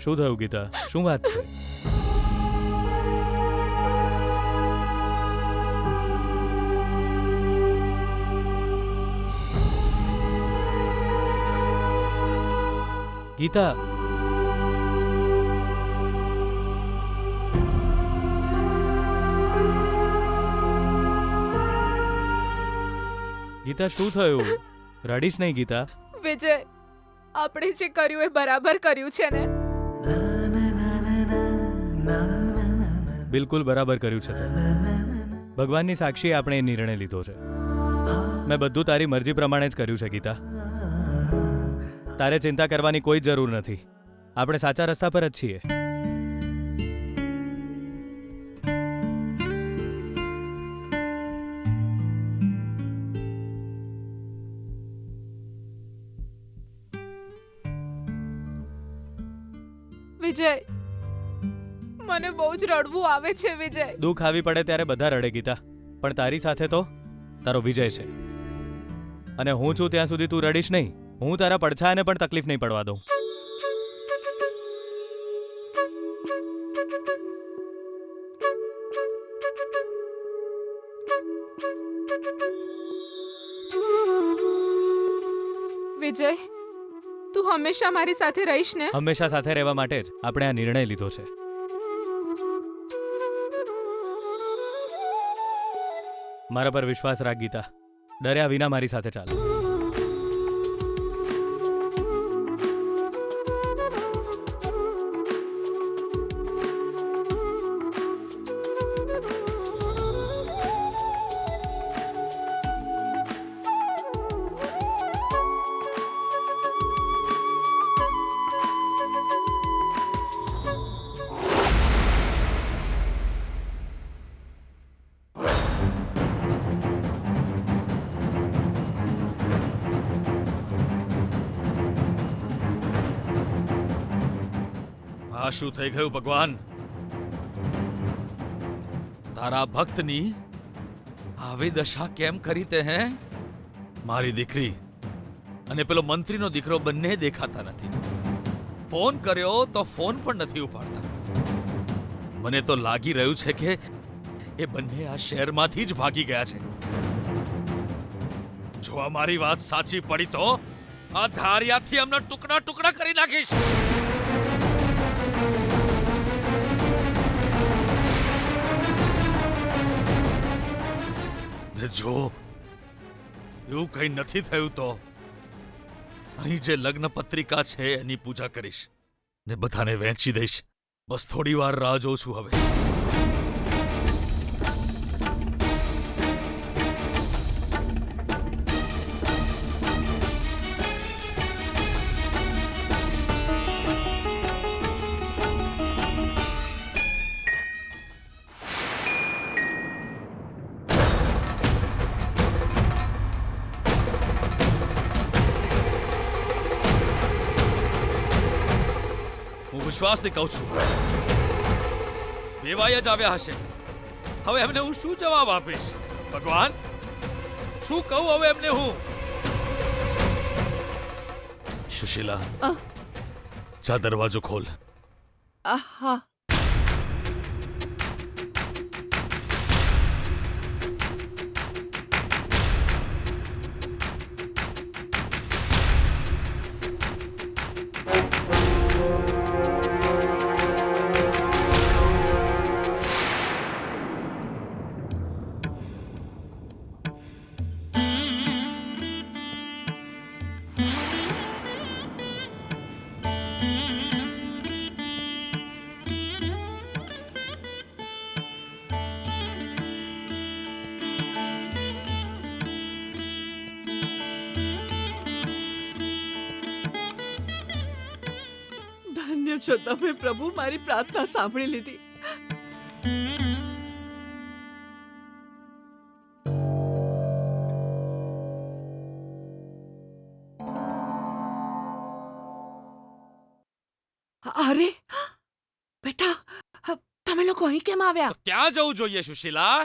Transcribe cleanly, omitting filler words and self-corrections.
શું થયું ગીતા? શું વાત છે? ગીતા, ગીતા શું થયું? રડીશ નહીં ગીતા. વિજય, આપણે જે કર્યું એ બરાબર કર્યું છે ને? બિલકુલ બરાબર કર્યું છે. ભગવાનની સાક્ષી આપણે એ નિર્ણય લીધો છે. મેં બધું તારી મરજી પ્રમાણે જ કર્યું છે ગીતા. તારે ચિંતા કરવાની કોઈ જરૂર નથી. આપણે સાચા રસ્તા પર જ છીએ. વિજય, મને બહુ જ રડવું આવે છે વિજય. દુઃખ આવી પડે ત્યારે બધા રડે ગીતા, પણ તારી સાથે તો તારો વિજય છે. અને હું છું ત્યાં સુધી તું રડીશ નહીં. હું તારા પડછાયાને પણ તકલીફ નહીં પડવા દઉં. વિજય, તું હંમેશા મારી સાથે રહીશ ને? હંમેશા સાથે રહેવા માટે જ આપણે આ નિર્ણય લીધો છે. મારા પર વિશ્વાસ રાખ ગીતા. ડર્યા વિના મારી સાથે ચાલ. આ શું થઈ ગયું ભગવાન? તારા ભક્તની આવી દશા કેમ કરી તે? હે, મારી દીકરી અને પેલો મંત્રીનો દીકરો બંને દેખાતા નથી. ફોન કર્યો તો ફોન પણ નથી ઉપાડતા. મને તો લાગી રહ્યું છે કે એ બંને આ શહેરમાંથી જ ભાગી ગયા છે. જો આ મારી વાત સાચી પડી તો આ ધારિયાથી અમને ટુકડા ટુકડા કરી નાખીશ. જો એવું કંઈ નથી થયું તો અહીં જે લગ્ન પત્રિકા છે એની પૂજા કરીશ ને બધાને વહેંચી દઈશ. બસ થોડી વાર રાહ જોઉં છું હવે. વિશ્વાસથી કહું છું, વેવાઈ જ આવ્યા હશે. હવે એમને હું શું જવાબ આપીશ? ભગવાન, શું કહું હવે એમને હું? સુશીલા, જા દરવાજો ખોલ. આહા, ધન્ય છો તમે પ્રભુ, મારી પ્રાર્થના સાંભળી લીધી. અરે બેટા, તમે લોકો અહીં કેમ આવ્યા? ક્યાં જવું જોઈએ સુશીલા?